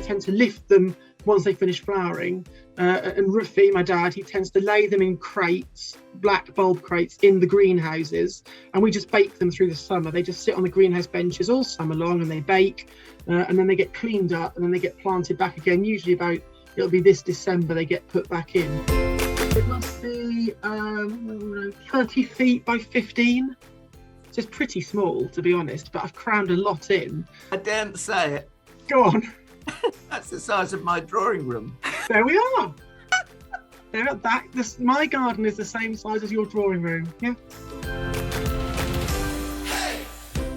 actually tend to lift them once they finish flowering. And Roofe, my dad, he tends to lay them in crates, black bulb crates, in the greenhouses, and we just bake them through the summer. They just sit on the greenhouse benches all summer long and they bake, and then they get cleaned up and then they get planted back again. Usually it'll be this December they get put back in. It must be 30 feet by 15. So it's pretty small, to be honest, but I've crammed a lot in. I daren't say it. Go on. That's the size of my drawing room. There we are. There at that. My garden is the same size as your drawing room. Yeah.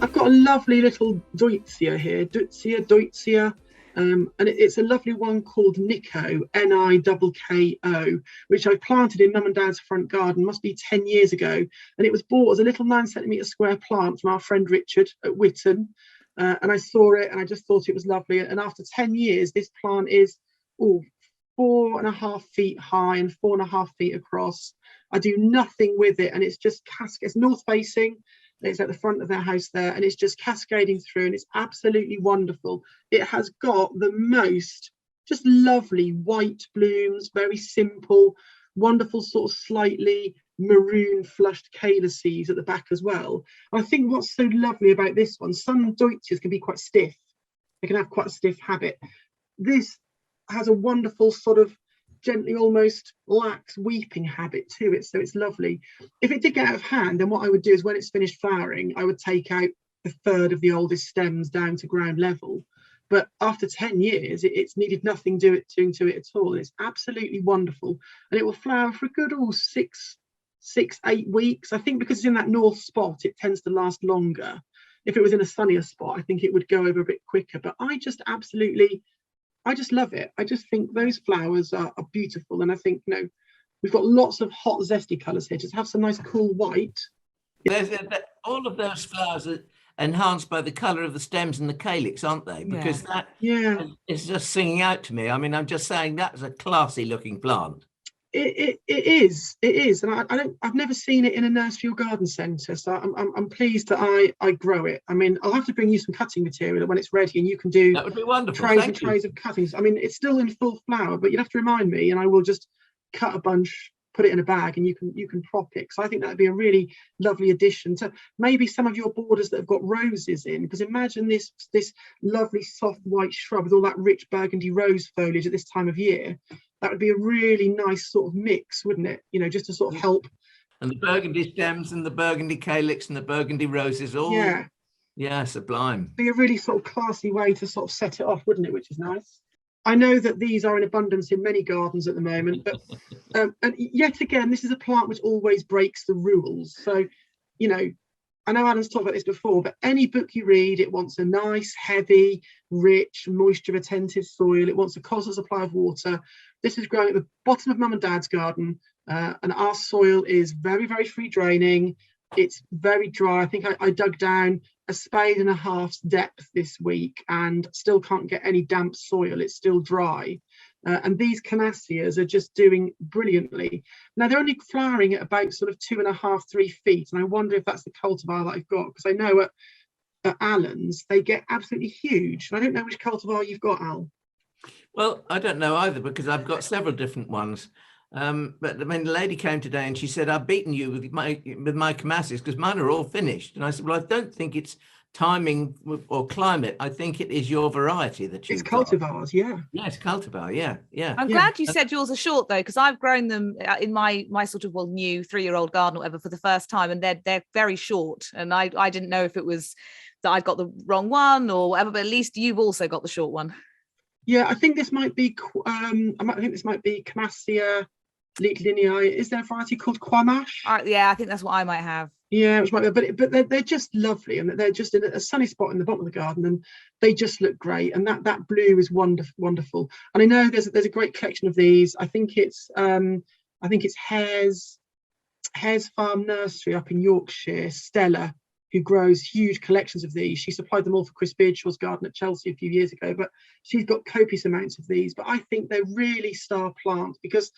I've got a lovely little Deutzia here. Deutzia. And it's a lovely one called Nikko, Nikko, which I planted in Mum and Dad's front garden, must be 10 years ago. And it was bought as a little 9 centimetre square plant from our friend Richard at Witton. And I saw it and I just thought it was lovely. And after 10 years, this plant is 4.5 feet high and 4.5 feet across. I do nothing with it, and it's just it's north facing. It's at the front of their house there, and it's just cascading through, and it's absolutely wonderful. It has got the most just lovely white blooms, very simple, wonderful sort of slightly maroon flushed calyces at the back as well. And I think what's so lovely about this one, some Deutzias can be quite stiff. They can have quite a stiff habit. This has a wonderful sort of gently almost lax weeping habit to it, so it's lovely. If it did get out of hand, then what I would do is when it's finished flowering, I would take out a third of the oldest stems down to ground level. But after 10 years, it's needed nothing doing to it at all. It's absolutely wonderful, and it will flower for a good 6-8 weeks. I think because it's in that north spot, it tends to last longer. If it was in a sunnier spot, I think it would go over a bit quicker. But I just love it. I just think those flowers are beautiful. And I think, we've got lots of hot, zesty colours here. Just have some nice cool white. All of those flowers are enhanced by the colour of the stems and the calyx, aren't they? Because that is just singing out to me. I mean, I'm just saying that's a classy looking plant. It is, and I've never seen it in a nursery or garden centre, so I'm pleased that I grow it. I mean, I'll have to bring you some cutting material when it's ready, and you can do that would be wonderful. Trays and trays of cuttings. I mean, it's still in full flower, but you'd have to remind me, and I will just cut a bunch, put it in a bag, and you can prop it. So I think that would be a really lovely addition to maybe some of your borders that have got roses in, because imagine this lovely soft white shrub with all that rich burgundy rose foliage at this time of year. That would be a really nice sort of mix, wouldn't it? Just to sort of help. And the burgundy stems and the burgundy calyx and the burgundy roses, all sublime. Be a really sort of classy way to sort of set it off, wouldn't it? Which is nice. I know that these are in abundance in many gardens at the moment, but and yet again, this is a plant which always breaks the rules. So, I know Alan's talked about this before, but any book you read, it wants a nice, heavy, rich, moisture-retentive soil. It wants a constant supply of water. This is growing at the bottom of Mum and Dad's garden, and our soil is very, very free draining. It's very dry. I think I dug down a spade and a half's depth this week and still can't get any damp soil. It's still dry. And these canassias are just doing brilliantly. Now, they're only flowering at about sort of 2.5-3 feet. And I wonder if that's the cultivar that I've got, because I know at Alan's, they get absolutely huge. And I don't know which cultivar you've got, Al. Well, I don't know either, because I've got several different ones. But I mean, the lady came today and she said, I've beaten you with my canassias because mine are all finished. And I said, well, I don't think it's timing or climate. I think it is your variety that you've got. It's cultivars, yeah. Yeah, it's cultivar, yeah. I'm glad you said yours are short, though, because I've grown them in my sort of, new 3-year-old garden or whatever for the first time, and they're very short. And I didn't know if it was that I'd got the wrong one or whatever, but at least you've also got the short one. Yeah, I think this might be, Camassia Lineae. Is there a variety called Quamash? Yeah, I think that's what I might have. Yeah, which might be, but they're just lovely, and they're just in a sunny spot in the bottom of the garden, and they just look great. And that blue is wonderful. And I know there's a great collection of these. I think it's Hare's Farm Nursery up in Yorkshire, Stella, who grows huge collections of these. She supplied them all for Chris Beardshaw's garden at Chelsea a few years ago, but she's got copious amounts of these. But I think they're really star plants because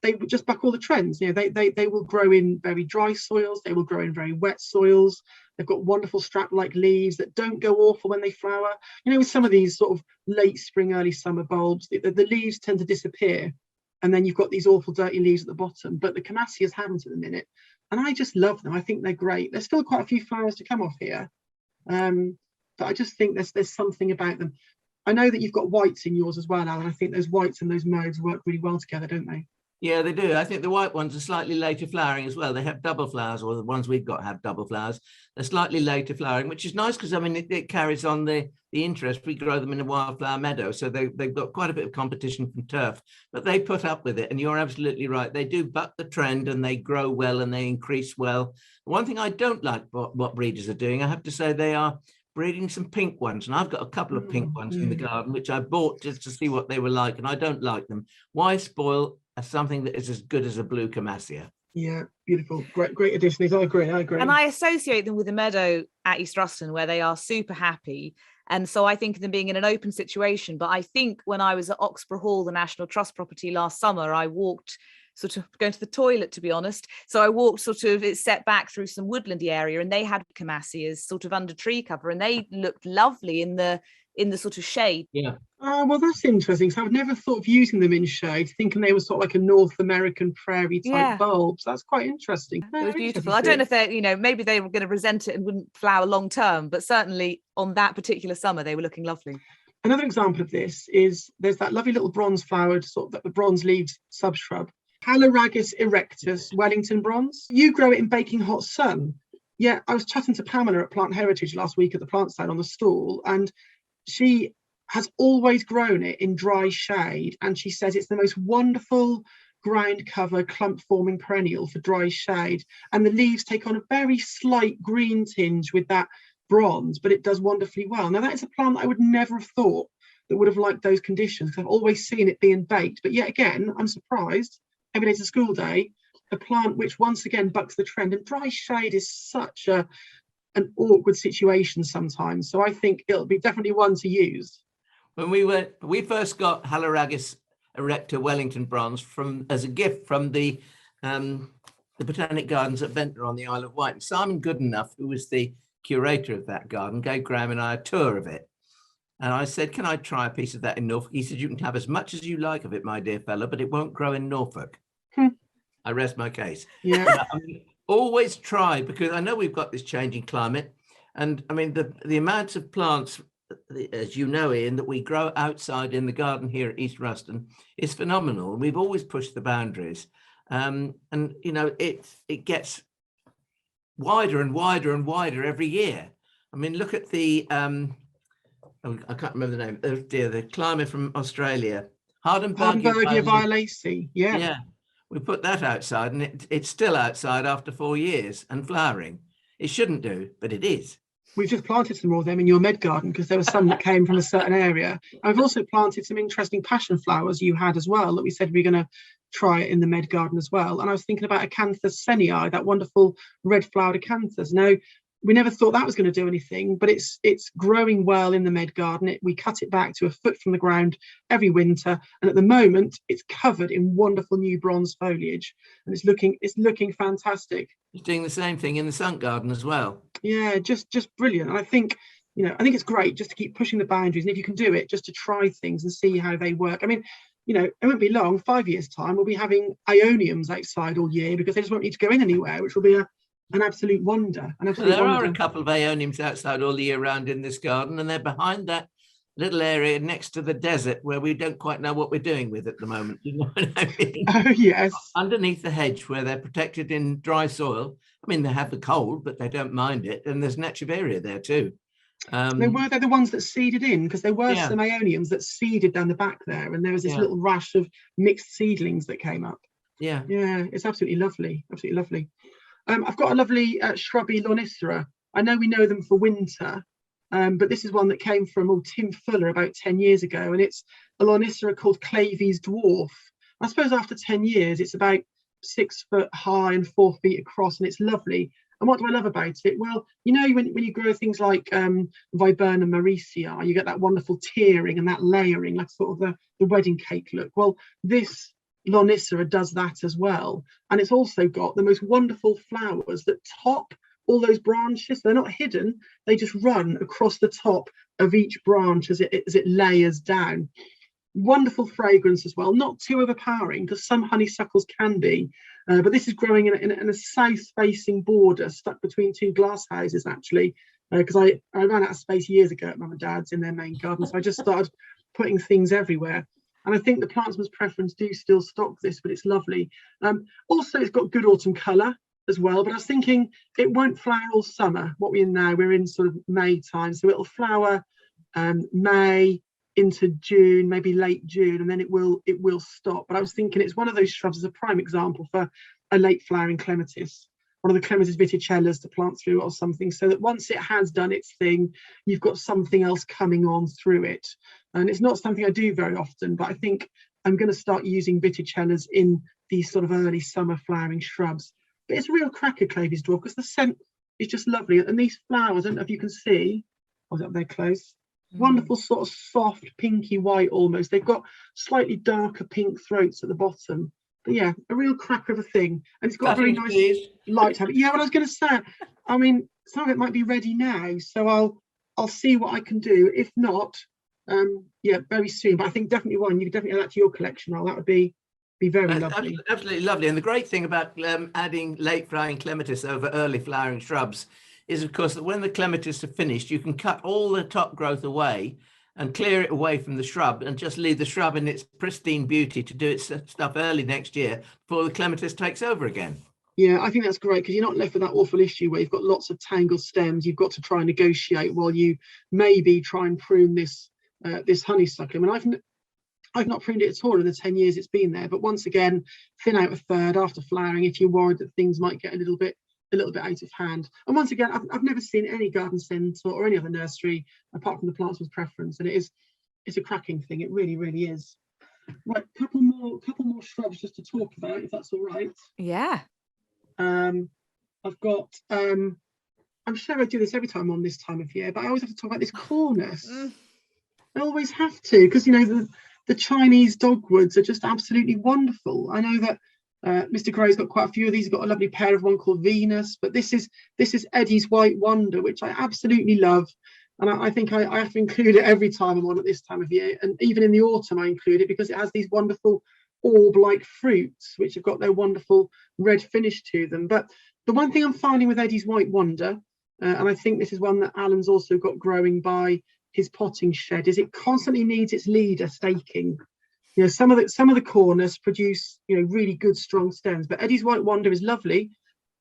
they just buck all the trends. They will grow in very dry soils. They will grow in very wet soils. They've got wonderful strap-like leaves that don't go awful when they flower. You know, with some of these sort of late spring, early summer bulbs, the leaves tend to disappear, and then you've got these awful dirty leaves at the bottom. But the Chamassias haven't at the minute, and I just love them. I think they're great. There's still quite a few flowers to come off here, but I just think there's something about them. I know that you've got whites in yours as well, Alan. I think those whites and those mauves work really well together, don't they? Yeah, they do. I think the white ones are slightly later flowering as well. They have double flowers, or the ones we've got have double flowers. They're slightly later flowering, which is nice because, I mean, it carries on the interest. We grow them in a wildflower meadow, so they've got quite a bit of competition from turf, but they put up with it. And you're absolutely right. They do buck the trend, and they grow well and they increase well. One thing I don't like what breeders are doing, I have to say, they are breeding some pink ones, and I've got a couple of pink ones in the garden, which I bought just to see what they were like, and I don't like them. Why spoil something that is as good as a blue Chamassia? Yeah, beautiful. Great additions. I agree. And I associate them with the meadow at East Ruston, where they are super happy. And so I think of them being in an open situation. But I think when I was at Oxburgh Hall, the National Trust property last summer, I walked sort of going to the toilet, to be honest. So I walked sort of, it's set back through some woodlandy area, and they had Chamassias sort of under tree cover, and they looked lovely in the sort of shade. Yeah. Well, that's interesting. So I've never thought of using them in shade, thinking they were sort of like a North American prairie type bulbs. That's quite interesting. It was beautiful. I don't know if they're, you know, maybe they were going to resent it and wouldn't flower long term, but certainly on that particular summer, they were looking lovely. Another example of this is there's that lovely little bronze flowered sort of the bronze leaves subshrub, Haloragis erectus, Wellington Bronze. You grow it in baking hot sun. Yeah, I was chatting to Pamela at Plant Heritage last week at the plant stand on the stall, and she has always grown it in dry shade, and she says it's the most wonderful ground cover clump forming perennial for dry shade, and the leaves take on a very slight green tinge with that bronze, but it does wonderfully well. Now that is a plant that I would never have thought that would have liked those conditions, because I've always seen it being baked, but yet again I'm surprised. Every day's a school day, a plant which once again bucks the trend, and dry shade is such an awkward situation sometimes, so I think it'll be definitely one to use. When we first got Haloragis erecta Wellington Bronze as a gift from the Botanic Gardens at Ventnor on the Isle of Wight. And Simon Goodenough, who was the curator of that garden, gave Graham and I a tour of it. And I said, can I try a piece of that in Norfolk? He said, you can have as much as you like of it, my dear fellow, but it won't grow in Norfolk. I rest my case. Yeah. I mean, always try, because I know we've got this changing climate. And I mean, the amounts of plants, as you know, Ian, that we grow outside in the garden here at East Ruston is phenomenal. We've always pushed the boundaries. And, you know, it gets wider and wider and wider every year. I mean, look at the, I can't remember the name, the climber from Australia, Hardenbergia violacea. Yeah. We put that outside, and it's still outside after 4 years and flowering. It shouldn't do, but it is. We've just planted some more of them in your med garden because there were some that came from a certain area. I've also planted some interesting passion flowers you had as well that we said we were going to try it in the med garden as well. And I was thinking about Acanthus sennii, that wonderful red flowered Acanthus. Now, we never thought that was going to do anything, but it's growing well in the med garden. We cut it back to a foot from the ground every winter, and at the moment it's covered in wonderful new bronze foliage, and it's looking fantastic. It's doing the same thing in the sunk garden as well. Yeah, just brilliant. And I think it's great just to keep pushing the boundaries, and if you can do it, just to try things and see how they work. I mean, you know, it won't be long, 5 years time we'll be having Ioniums outside all year because they just won't need to go in anywhere, which will be an absolute wonder. There are a couple of Aoniums outside all the year round in this garden, and they're behind that little area next to the desert where we don't quite know what we're doing with at the moment. You know what I mean? Oh, yes. Underneath the hedge where they're protected in dry soil. I mean, they have the cold, but they don't mind it. And there's Netrivaria there too. They're the ones that seeded in, because there were some Aoniums that seeded down the back there, and there was this little rash of mixed seedlings that came up. Yeah. Yeah, it's absolutely lovely. Absolutely lovely. I've got a lovely shrubby Lonicera. I know we know them for winter, but this is one that came from Tim Fuller about 10 years ago, and it's a Lonicera called Clavey's Dwarf. I suppose after 10 years, it's about 6 foot high and 4 feet across, and it's lovely. And what do I love about it? Well, you know, when you grow things like Viburnum Mariesii, you get that wonderful tiering and that layering, like sort of the wedding cake look. Well, this Lonicera does that as well, and it's also got the most wonderful flowers that top all those branches. They're not hidden, they just run across the top of each branch as it layers down. Wonderful fragrance as well, not too overpowering, because some honeysuckles can be, but this is growing in a south-facing border stuck between two glass houses, actually, because I ran out of space years ago at Mum and Dad's in their main garden, so I just started putting things everywhere. And I think the Plantsman's Preference do still stock this, but it's lovely. Also, it's got good autumn colour as well, but I was thinking it won't flower all summer. What we're in now, we're in sort of May time, so it'll flower May into June, maybe late June, and then it will stop. But I was thinking it's one of those shrubs as a prime example for a late flowering clematis, one of the clematis viticellas to plant through or something, so that once it has done its thing, you've got something else coming on through it. And it's not something I do very often, but I think I'm going to start using viticellas in these sort of early summer flowering shrubs. But it's a real cracker, Clavey's Dwarf, because the scent is just lovely. And these flowers, I don't know if you can see, I was up there close, wonderful sort of soft pinky white almost. They've got slightly darker pink throats at the bottom. But yeah, a real cracker of a thing. And it's got a very nice light to have it. Yeah, what I was going to say, I mean, some of it might be ready now, so I'll see what I can do. If not, yeah, very soon. But I think definitely one, you could definitely add that to your collection, Roll. That would be very lovely. Absolutely lovely. And the great thing about adding late flowering clematis over early flowering shrubs is, of course, that when the clematis are finished, you can cut all the top growth away and clear it away from the shrub and just leave the shrub in its pristine beauty to do its stuff early next year before the clematis takes over again. Yeah, I think that's great, because you're not left with that awful issue where you've got lots of tangled stems. You've got to try and negotiate while you maybe try and prune this honeysuckle. I mean, I've not pruned it at all in the 10 years it's been there, but once again, thin out a third after flowering if you're worried that things might get a little bit out of hand. And once again, I've never seen any garden centre or any other nursery apart from the Plantsman's Preference, and it's a cracking thing. It really is. Right, couple more shrubs just to talk about, if that's all right. Yeah. I've got I'm sure I do this every time on this time of year, but I always have to talk about this Cornus. I always have to, because you know the Chinese dogwoods are just absolutely wonderful. I know that Mr. Gray's got quite a few of these. He's got a lovely pair of one called Venus, but this is Eddie's White Wonder, which I absolutely love. And I think I have to include it every time I'm on at this time of year. And even in the autumn, I include it because it has these wonderful orb-like fruits, which have got their wonderful red finish to them. But the one thing I'm finding with Eddie's White Wonder, and I think this is one that Alan's also got growing by his potting shed, is it constantly needs its leader staking. You know, some of the Cornus produce, you know, really good strong stems, but Eddie's White Wonder is lovely,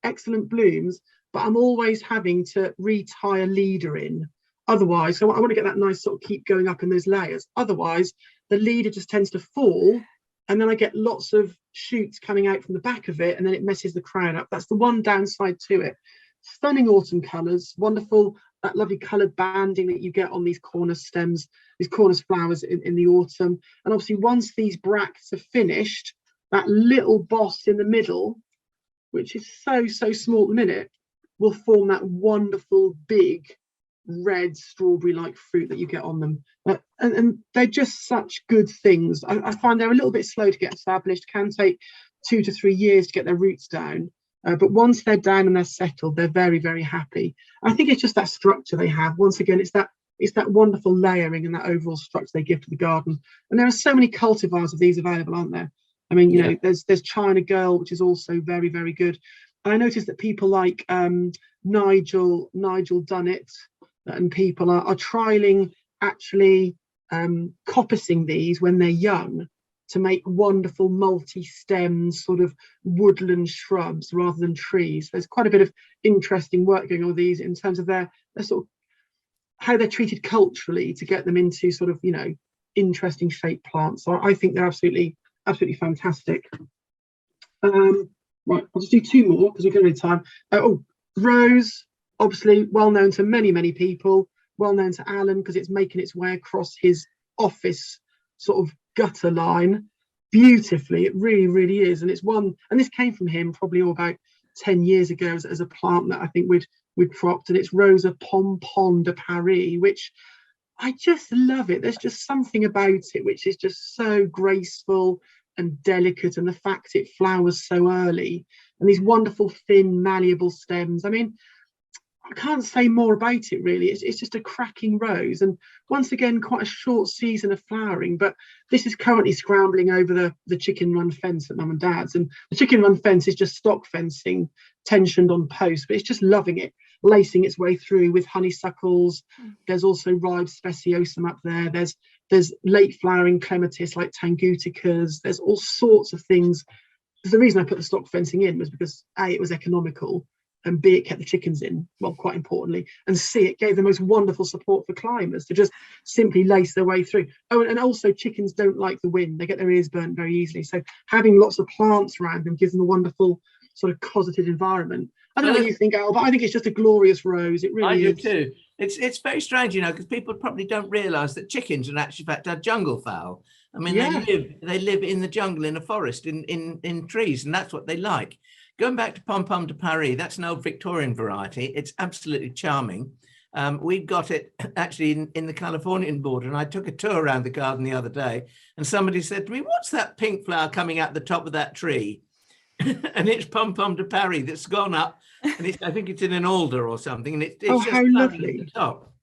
excellent blooms, but I'm always having to retie a leader in. Otherwise, so I want to get that nice sort of keep going up in those layers. Otherwise, the leader just tends to fall, and then I get lots of shoots coming out from the back of it, and then it messes the crown up. That's the one downside to it. Stunning autumn colours, wonderful, that lovely coloured banding that you get on these Cornus stems, these Cornus flowers in the autumn. And obviously, once these bracts are finished, that little boss in the middle, which is so small at the minute, will form that wonderful big red strawberry-like fruit that you get on them. And they're just such good things. I find they're a little bit slow to get established, can take 2 to 3 years to get their roots down. But once they're down and they're settled, they're very happy. I think it's just that structure they have. Once again, it's that wonderful layering and that overall structure they give to the garden. And there are so many cultivars of these available, aren't there? I mean, you know, there's China Girl, which is also very good. And I noticed that people like Nigel Dunnett and people are trialing actually coppicing these when they're young to make wonderful multi-stem sort of woodland shrubs rather than trees. There's quite a bit of interesting work going on with these in terms of their sort of how they're treated culturally to get them into sort of, you know, interesting shaped plants. So I think they're absolutely fantastic. Right, I'll just do 2 more because we're going to need time. Rose, obviously well known to many people, well known to Alan because it's making its way across his office sort of gutter line beautifully. It really is. And it's one, and this came from him probably about 10 years ago as a plant that I think we'd cropped, and it's Rosa Pompon de Paris, which I just love it. There's just something about it which is just so graceful and delicate, and the fact it flowers so early and these wonderful thin malleable stems. I mean, I can't say more about it really. It's just a cracking rose, and once again quite a short season of flowering, but this is currently scrambling over the chicken run fence at mum and dad's, and the chicken run fence is just stock fencing tensioned on posts, but it's just loving it, lacing its way through with honeysuckles. There's also ribes speciosum up there. There's late flowering clematis like tanguticas. There's all sorts of things. The reason I put the stock fencing in was because A, it was economical, and B, it kept the chickens in, well, quite importantly, and C, it gave the most wonderful support for climbers to just simply lace their way through. Oh, and also chickens don't like the wind. They get their ears burnt very easily. So having lots of plants around them gives them a wonderful sort of cosseted environment. I don't know what you think, Al, but I think it's just they glorious rose. It really is. I do too. It's very strange, because people probably don't realise that chickens, in actual fact, are jungle fowl. I mean, they live in the jungle, in a forest, in trees, and that's what they like. Going back to Pompon de Paris, that's an old Victorian variety. It's absolutely charming. We've got it actually in the Californian border, and I took a tour around the garden the other day, and somebody said to me, "What's that pink flower coming out the top of that tree?" And it's Pompon de Paris that's gone up, and I think it's in an alder or something, and it's just how lovely at the top.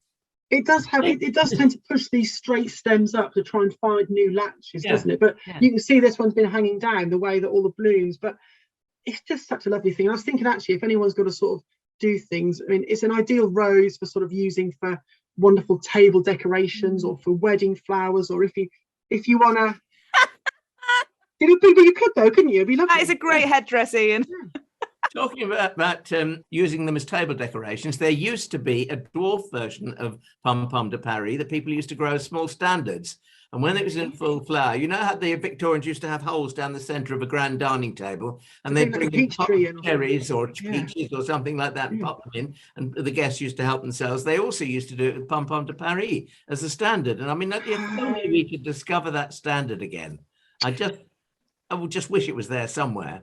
It does have it does tend to push these straight stems up to try and find new latches, doesn't it? But you can see this one's been hanging down the way that all the blooms, but it's just such a lovely thing. I was thinking, actually, if anyone's got to sort of do things, I mean, it's an ideal rose for sort of using for wonderful table decorations or for wedding flowers, or if you want to. You could though, couldn't you? It'd be lovely. That is a great headdress, Ian. Talking about using them as table decorations, there used to be a dwarf version of Pompon de Paris that people used to grow as small standards. And when it was in full flower, you know how the Victorians used to have holes down the centre of a grand dining table, and they'd bring in cherries or peaches or something like that and pop them in, and the guests used to help themselves. They also used to do it with Pompon de Paris as a standard. And I mean, if only we could discover that standard again. I would just wish it was there somewhere.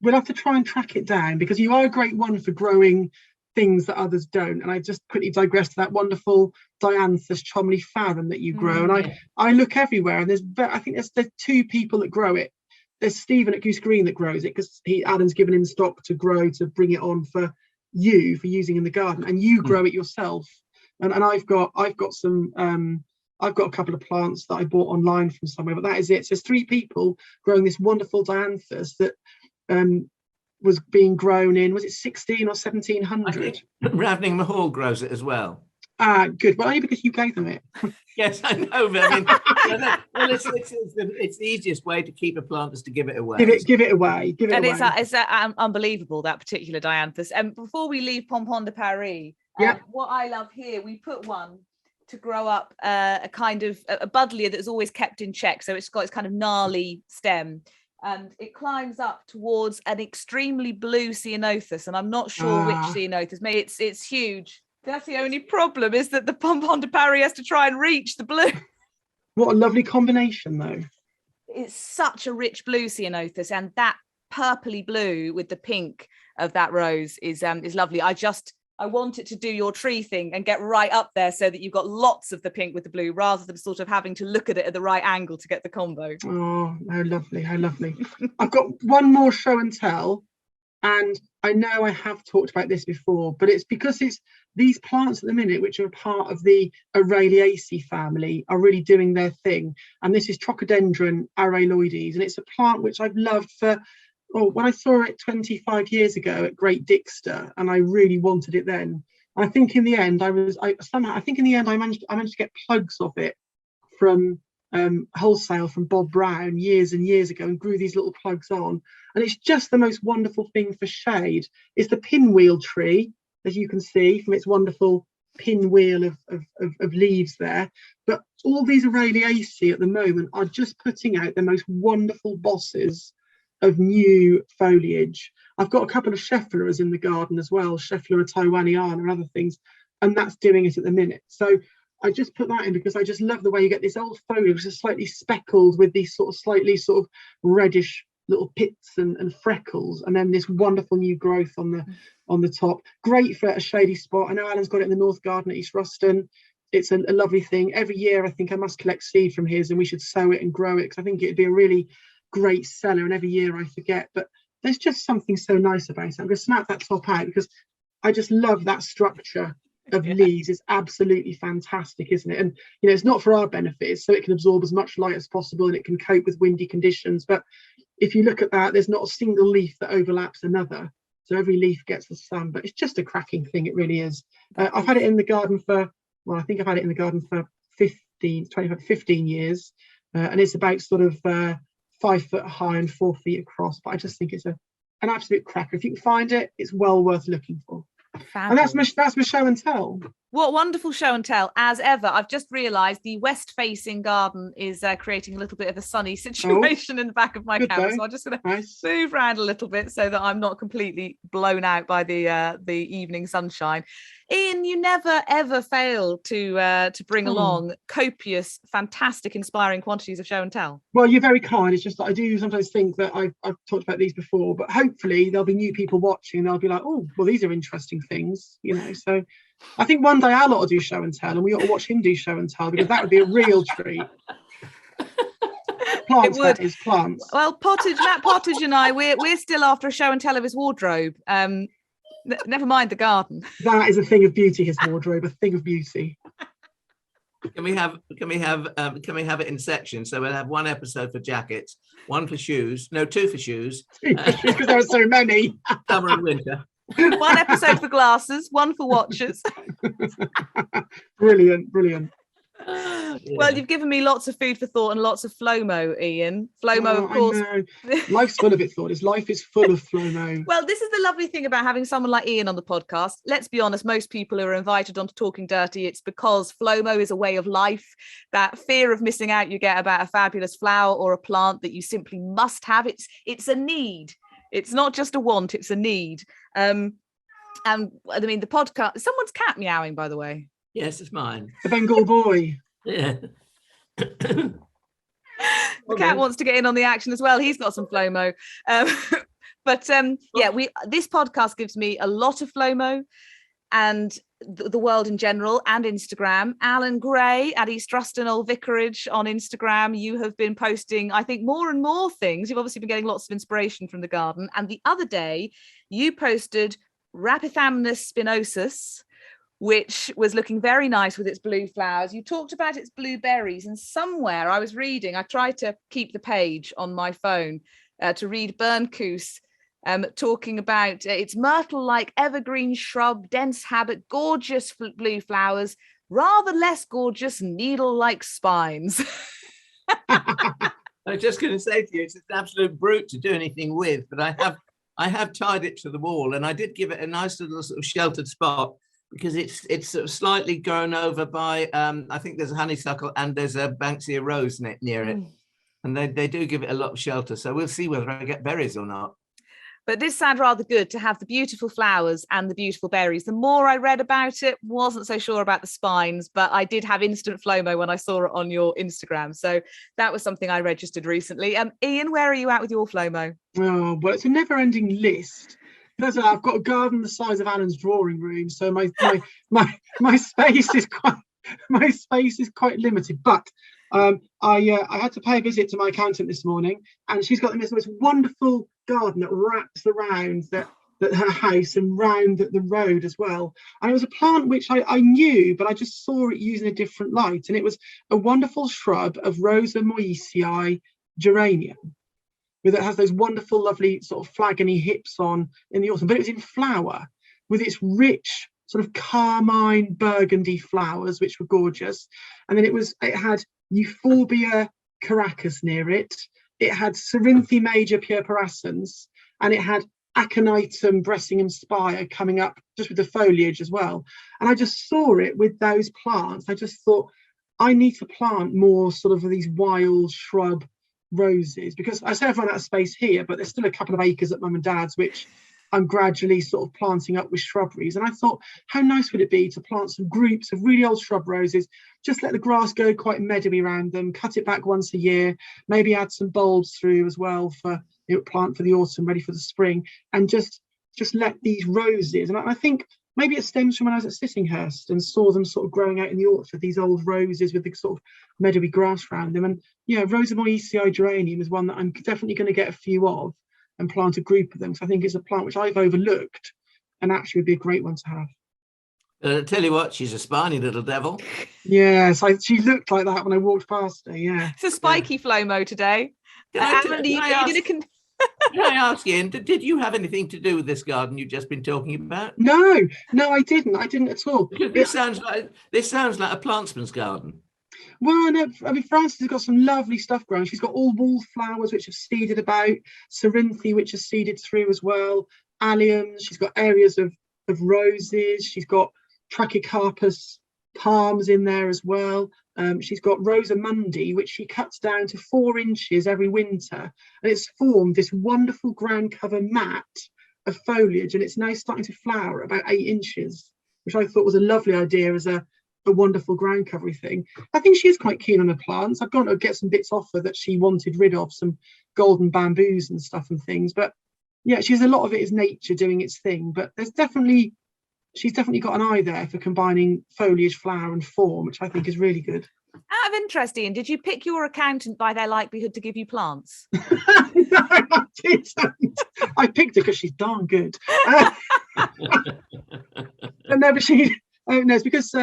We'll have to try and track it down, because you are a great one for growing things that others don't. And I just quickly digress to that wonderful Dianthus Chomley Farran that you grow. And I look everywhere, and I think there's two people that grow it. There's Stephen at Goose Green that grows it, because Adam's given him stock to grow, to bring it on for using in the garden, and you grow it yourself. And I've got some I've got a couple of plants that I bought online from somewhere, but that is it. So there's three people growing this wonderful Dianthus that was being grown in, was it 16 or 1700? Rhaphithamnus Hall grows it as well. Good. Well, only because you gave them it. Yes, I know. But I mean, it's the easiest way to keep a plant is to give it away. Give it away. It's unbelievable, that particular Dianthus. And before we leave Pompon de Paris, what I love here, we put one to grow up a kind of a buddleia that's always kept in check. So it's got its kind of gnarly stem, and it climbs up towards an extremely blue ceanothus, and I'm not sure which ceanothus. Maybe it's huge. That's the only problem, is that the Pompon de Paris has to try and reach the blue. What a lovely combination, though. It's such a rich blue ceanothus, and that purpley blue with the pink of that rose is lovely. I want it to do your tree thing and get right up there, so that you've got lots of the pink with the blue, rather than sort of having to look at it at the right angle to get the combo. Oh, how lovely, how lovely. I've got one more show and tell, and I know I have talked about this before, but it's because it's these plants at the minute, which are part of the aralioides family, are really doing their thing. And this is Trochodendron aralioides, and it's a plant which I've loved for, when I saw it 25 years ago at Great Dixter, and I really wanted it then. I think in the end I managed to get plugs of it from wholesale from Bob Brown years and years ago, and grew these little plugs on. And it's just the most wonderful thing for shade. It's the pinwheel tree, as you can see from its wonderful pinwheel of leaves there. But all these aralioides at the moment are just putting out the most wonderful bosses of new foliage. I've got a couple of Scheffleras in the garden as well, Schefflera taiwaniana and other things, and that's doing it at the minute. So I just put that in because I just love the way you get this old foliage which is slightly speckled with these slightly reddish little pits and freckles, and then this wonderful new growth on the top. Great for a shady spot. I know Alan's got it in the North Garden at East Ruston. It's a lovely thing. Every year I think I must collect seed from his, and we should sow it and grow it, because I think it'd be a really great seller. And every year I forget, but there's just something so nice about it. I'm going to snap that top out because I just love that structure of leaves. It's absolutely fantastic, isn't it? And it's not for our benefit, so it can absorb as much light as possible and it can cope with windy conditions. But if you look at that, there's not a single leaf that overlaps another, so every leaf gets the sun. But it's just a cracking thing, it really is. I've had it in the garden for, well, I think I've had it in the garden for 15 years, and it's about sort of 5 foot high and 4 feet across. But I just think it's an absolute cracker. If you can find it, it's well worth looking for. Fabulous. And that's my show and tell. What wonderful show and tell, as ever. I've just realised the west-facing garden is creating a little bit of a sunny situation in the back of my camera. So I'm just going to move around a little bit so that I'm not completely blown out by the evening sunshine. Ian, you never ever fail to bring along copious, fantastic, inspiring quantities of show and tell. Well, you're very kind. It's just that I do sometimes think that I've talked about these before, but hopefully there'll be new people watching and they'll be like, oh, well, these are interesting things, So I think one day our lot will do show and tell, and we ought to watch him do show and tell, because that would be a real treat. Plants, that is, plants. Well, Matt Pottage and I, we're still after a show and tell of his wardrobe. Never mind the garden. That is a thing of beauty, his wardrobe, a thing of beauty. Can we have it in sections? So we'll have one episode for jackets, one for shoes, no, two for shoes. Because there are so many. Summer and winter. One episode for glasses, one for watches. Brilliant. Well, you've given me lots of food for thought and lots of FLOMO, Ian. FLOMO, of course. Life's full of it, thought. Life is full of FLOMO. Well, this is the lovely thing about having someone like Ian on the podcast. Let's be honest, most people who are invited onto Talking Dirty, it's because FLOMO is a way of life. That fear of missing out you get about a fabulous flower or a plant that you simply must have. It's a need. It's not just a want, it's a need. And I mean, the podcast, someone's cat meowing, by the way. Yes, it's mine. The Bengal boy. Yeah. The cat wants to get in on the action as well. He's got some FLOMO. This podcast gives me a lot of FLOMO, and the world in general, and Instagram. Alan Gray at East Ruston Old Vicarage on Instagram. You have been posting, I think, more and more things. You've obviously been getting lots of inspiration from the garden. And the other day, you posted Rhaphithamnus spinosus, which was looking very nice with its blue flowers. You talked about its blueberries, and somewhere I was reading, I tried to keep the page on my phone to read Bernkoos, talking about its myrtle-like evergreen shrub, dense habit, gorgeous blue flowers, rather less gorgeous needle-like spines. I was just going to say to you, it's an absolute brute to do anything with, but I have tied it to the wall, and I did give it a nice little sort of sheltered spot, because it's sort of slightly grown over by, I think there's a honeysuckle and there's a banksia rose near it. And they do give it a lot of shelter. So we'll see whether I get berries or not. But this sounded rather good to have the beautiful flowers and the beautiful berries. The more I read about it, wasn't so sure about the spines, but I did have instant FLOMO when I saw it on your Instagram. So that was something I registered recently. Ian, where are you at with your FLOMO? Oh, well, it's a never-ending list. First of all, I've got a garden the size of Alan's drawing room, so my space is quite limited. But I had to pay a visit to my accountant this morning, and she's got this most wonderful garden that wraps around that her house and round the road as well. And it was a plant which I knew, but I just saw it using a different light, and it was a wonderful shrub of Rosa Mariesii geranium. It has those wonderful, lovely sort of flagony hips on in the autumn, but it was in flower with its rich sort of carmine burgundy flowers, which were gorgeous. And then it had Euphorbia caracus near it. It had Cerinthe major purpurascens, and it had Aconitum Bressingham spire coming up just with the foliage as well. And I just saw it with those plants. I just thought, I need to plant more sort of these wild shrub roses, because I say I've run out of space here, but there's still a couple of acres at mum and dad's which I'm gradually sort of planting up with shrubberies. And I thought, how nice would it be to plant some groups of really old shrub roses, just let the grass go quite meadowy around them, cut it back once a year, maybe add some bulbs through as well for plant for the autumn, ready for the spring, and just let these roses. And I think maybe it stems from when I was at Sittinghurst and saw them sort of growing out in the orchard, these old roses with the sort of meadowy grass around them. And Rosa Mariesii geranium is one that I'm definitely going to get a few of and plant a group of them. So I think it's a plant which I've overlooked, and actually would be a great one to have. I tell you what, she's a spiny little devil. Yes, she looked like that when I walked past her. Yeah, It's a spiky Flomo today. Can I ask Ian, did you have anything to do with this garden you've just been talking about? No, I didn't at all. Because this sounds like a plantsman's garden. Well, no, I mean, Frances has got some lovely stuff growing. She's got all wallflowers which have seeded about, Cerinthe which has seeded through as well, alliums. She's got areas of roses. She's got Trachycarpus palms in there as well. She's got Rosamundi, which she cuts down to 4 inches every winter, and it's formed this wonderful ground cover mat of foliage, and it's now starting to flower about 8 inches, which I thought was a lovely idea as a wonderful ground covery thing. I think she is quite keen on the plants. I've gone to get some bits off her that she wanted rid of, some golden bamboos and stuff and things, but yeah, she's a lot of it is nature doing its thing, but she's definitely got an eye there for combining foliage, flower and form, which I think is really good. Out of interest, Ian, did you pick your accountant by their likelihood to give you plants? No, I didn't. I picked her because she's darn good. No, but it's because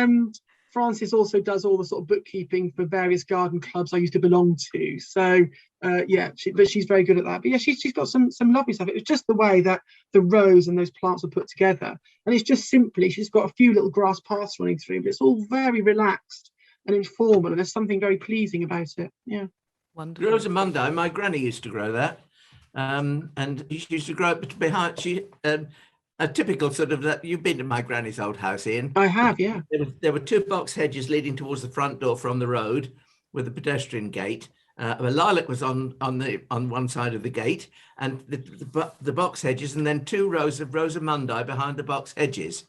Frances also does all the sort of bookkeeping for various garden clubs I used to belong to. So but she's very good at that. But yeah, she's got some lovely stuff. It was just the way that the rows and those plants were put together, and it's just simply she's got a few little grass paths running through, but it's all very relaxed and informal, and there's something very pleasing about it. Yeah, wonderful. Rosamundi, my granny used to grow that, and she used to grow it behind. A typical sort of that. You've been to my granny's old house, Ian. I have, yeah. There were 2 box hedges leading towards the front door from the road with a pedestrian gate. A lilac was on one side of the gate, and the box hedges, and then 2 rows of Rosamundi behind the box hedges.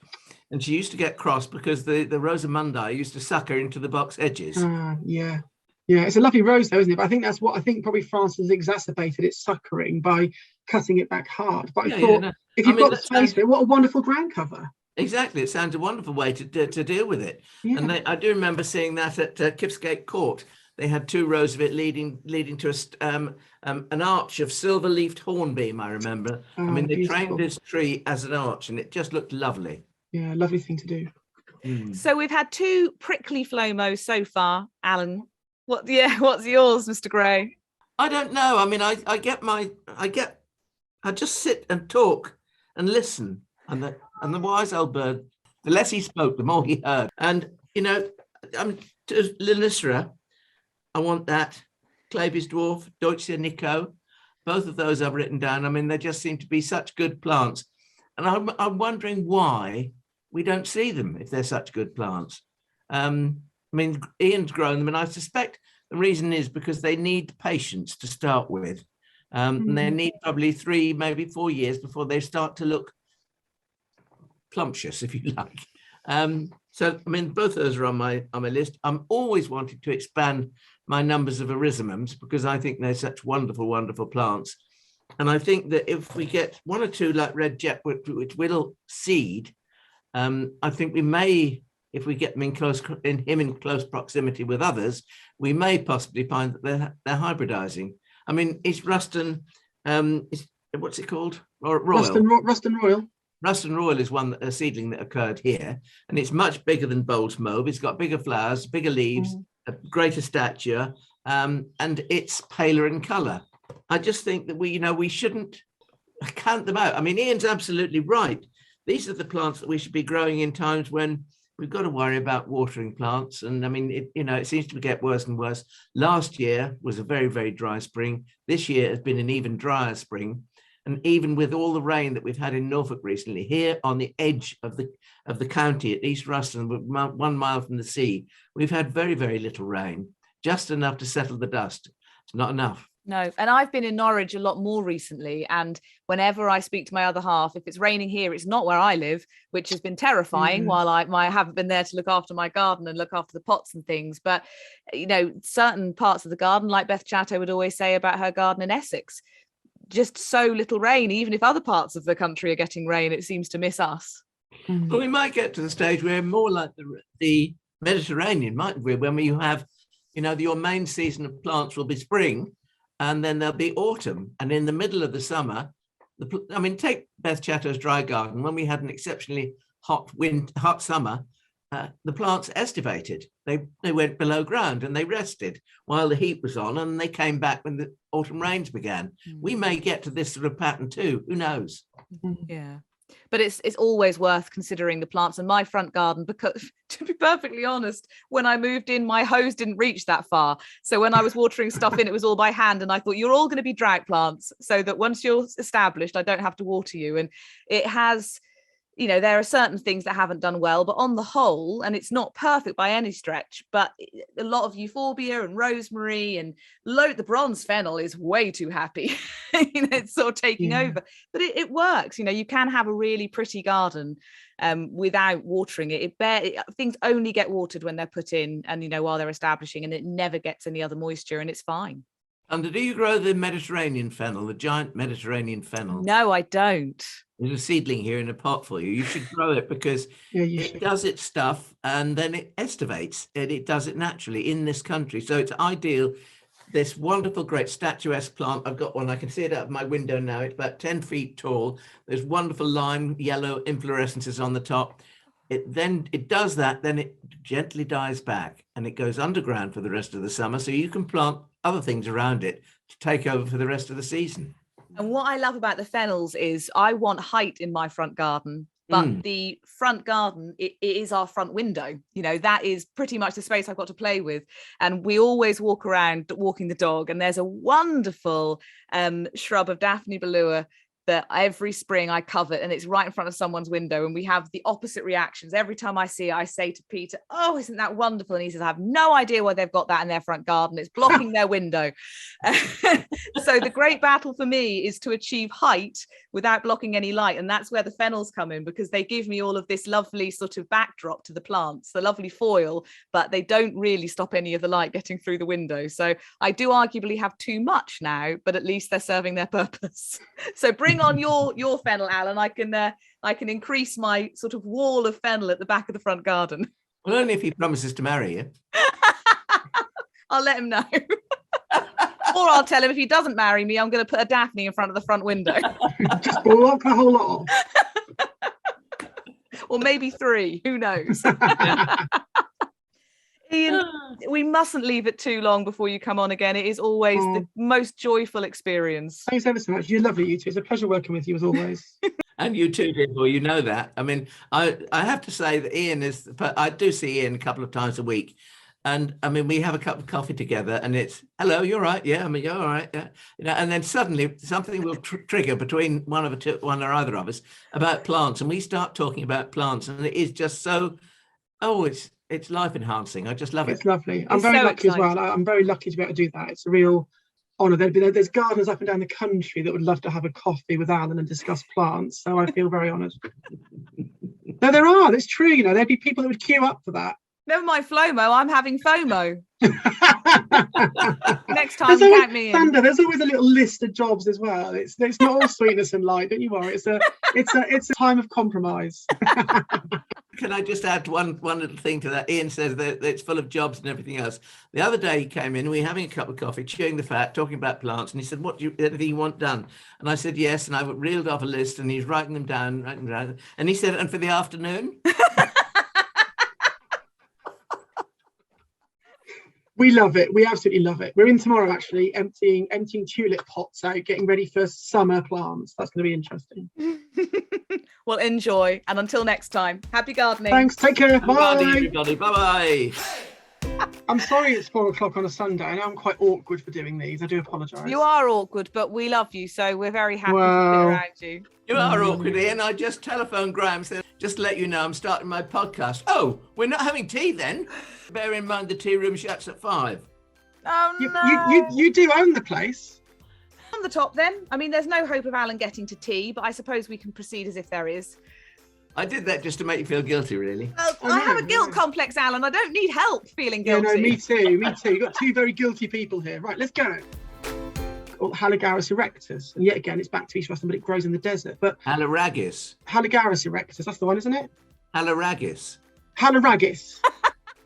And she used to get cross because the Rosamundi used to suck her into the box hedges. Yeah, it's a lovely rose though, isn't it? But I think probably Frances exacerbated its suckering by cutting it back hard. But I thought if you've got the space for it, what a wonderful ground cover. Exactly, it sounds a wonderful way to deal with it. Yeah. And I do remember seeing that at Kipsgate Court. They had 2 rows of it leading to an arch of silver-leafed hornbeam. I remember. Oh, I mean, they beautiful. trained this tree as an arch, and it just looked lovely. Yeah, lovely thing to do. So we've had 2 prickly Flomos so far, Alan. What's yours, Mr. Gray? I don't know. I mean, I just sit and talk and listen, and the wise old bird, the less he spoke, the more he heard. And to Lonicera, I want that. Clavey's Dwarf, Deutzia, Nikko, both of those I've written down. I mean, they just seem to be such good plants, and I'm wondering why we don't see them if they're such good plants. I mean, Ian's grown them, and I suspect the reason is because they need patience to start with. And they need probably 3, maybe 4 years before they start to look plumptious, if you like. So, I mean, both of those are on my list. I'm always wanting to expand my numbers of erysimums because I think they're such wonderful, wonderful plants. And I think that if we get 1 or 2 like red jet, which will seed, I think we may, if we get them in close proximity with others, we may possibly find that they're hybridizing. I mean, East Ruston, what's it called? Royal. Ruston Royal. Ruston Royal is a seedling that occurred here, and it's much bigger than Bowles Mauve. It's got bigger flowers, bigger leaves, a greater stature, and it's paler in colour. I just think that we shouldn't count them out. I mean, Ian's absolutely right. These are the plants that we should be growing in times when we've got to worry about watering plants. And I mean, it seems to get worse and worse. Last year was a very, very dry spring. This year has been an even drier spring. And even with all the rain that we've had in Norfolk recently, here on the edge of the county at East Ruston, 1 mile from the sea, we've had very, very little rain, just enough to settle the dust. It's not enough. No, and I've been in Norwich a lot more recently, and whenever I speak to my other half, if it's raining here, it's not where I live, which has been terrifying while I haven't been there to look after my garden and look after the pots and things. But, certain parts of the garden, like Beth Chatto would always say about her garden in Essex, just so little rain. Even if other parts of the country are getting rain, it seems to miss us. Well, we might get to the stage where more like the Mediterranean, mightn't we, when we have, your main season of plants will be spring, and then there'll be autumn, and in the middle of the summer, I mean, take Beth Chatto's dry garden. When we had an exceptionally hot summer, the plants estivated. They went below ground and they rested while the heat was on, and they came back when the autumn rains began. We may get to this sort of pattern too. Who knows? Yeah. But it's always worth considering the plants in my front garden, because to be perfectly honest, when I moved in, my hose didn't reach that far. So when I was watering stuff in, it was all by hand. And I thought, you're all going to be drought plants, so that once you're established, I don't have to water you. And it has, you know, there are certain things that haven't done well, but on the whole, and it's not perfect by any stretch, but a lot of euphorbia and rosemary and the bronze fennel is way too happy. You know, it's sort of taking over, but it works. You know, you can have a really pretty garden without watering it. Things only get watered when they're put in, and, you know, while they're establishing, and it never gets any other moisture, and it's fine. And do you grow the Mediterranean fennel, the giant Mediterranean fennel? No, I don't. There's a seedling here in a pot for you. You should grow it because it does its stuff and then it estivates, and it does it naturally in this country. So it's ideal. This wonderful, great statuesque plant. I've got one. I can see it out of my window now. It's about 10 feet tall. There's wonderful lime yellow inflorescences on the top. It does that, then it gently dies back and it goes underground for the rest of the summer. So you can plant other things around it to take over for the rest of the season. And what I love about the fennels is I want height in my front garden, but the front garden, it is our front window. You know, that is pretty much the space I've got to play with. And we always walk around walking the dog. And there's a wonderful shrub of Daphne Balua that every spring I covet, and it's right in front of someone's window, and we have the opposite reactions. Every time I see it, I say to Peter, "Oh, isn't that wonderful?" And he says, "I have no idea why they've got that in their front garden. It's blocking their window." So the great battle for me is to achieve height without blocking any light, and that's where the fennels come in, because they give me all of this lovely sort of backdrop to the plants, the lovely foil, but they don't really stop any of the light getting through the window. So I do arguably have too much now, but at least they're serving their purpose. So bring on your fennel, Alan. I can increase my sort of wall of fennel at the back of the front garden. Well, only if he promises to marry you. I'll let him know. Or I'll tell him, if he doesn't marry me, I'm going to put a Daphne in front of the front window. Just block the whole lot off. Or maybe 3, who knows? Ian, we mustn't leave it too long before you come on again. It is always the most joyful experience. Thanks ever so much. You're lovely, you two. It's a pleasure working with you as always. And you too, Dimple, you know that. I mean, I have to say that Ian is, I do see Ian a couple of times a week. And I mean, we have a cup of coffee together and it's, hello, you're right. Yeah, I mean, you're all right. Yeah. You know, and then suddenly something will trigger between one or either of us about plants. And we start talking about plants, and it is just so, it's life enhancing. I just love it. It's lovely. I'm very lucky as well. I'm very lucky to be able to do that. It's a real honour. There's gardeners up and down the country that would love to have a coffee with Alan and discuss plants. So I feel very honoured. No, there are. It's true. You know, there'd be people that would queue up for that. Never mind FLOMO. I'm having FOMO. Next time, count me in. Sandra, there's always a little list of jobs as well. It's not all sweetness and light. Don't you worry. It's a time of compromise. Can I just add one little thing to that? Ian says that it's full of jobs and everything else. The other day he came in, we were having a cup of coffee, chewing the fat, talking about plants, and he said, anything you want done? And I said, yes, and I reeled off a list, and he's writing them down. And he said, and for the afternoon? We love it. We absolutely love it. We're in tomorrow, actually, emptying tulip pots out, getting ready for summer plants. That's going to be interesting. Well, enjoy. And until next time, happy gardening. Thanks. Take care. Bye. Everybody. Bye-bye. I'm sorry it's 4 o'clock on a Sunday. I know I'm quite awkward for doing these. I do apologise. You are awkward, but we love you, so we're very happy to be around you. You are awkward, Ian. I just telephoned Graham, said, just to let you know I'm starting my podcast. Oh, we're not having tea then? Bear in mind the tea room shuts at 5. Oh, no. You do own the place. On the top then. I mean, there's no hope of Alan getting to tea, but I suppose we can proceed as if there is. I did that just to make you feel guilty, really. Well, I have a guilt complex, Alan. I don't need help feeling guilty. Yeah, no, me too. You've got 2 very guilty people here. Right, let's go. Haloragis erectus, and yet again it's back to East Ruston, but it grows in the desert. But Haloragis erectus, that's the one, isn't it? Haloragis.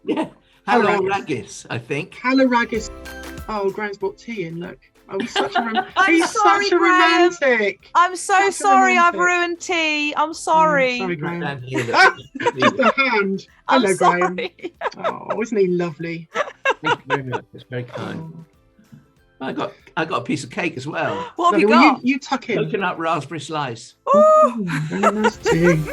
Yeah, Haloragis, I think. Haloragis. Oh, Graham's brought tea in, look. Oh, he's such a, I'm he's sorry, such a Graham. romantic. I'm so Such a sorry I've romantic. ruined tea. I'm sorry. Sorry, Graham. Down here, look. Just a hand. I'm Hello, Graham. sorry. Oh, isn't he lovely? Thank you very much. That's very kind. I got a piece of cake as well. What have you Well, got? you tuck in. Coconut raspberry slice. Ooh. Very nice too.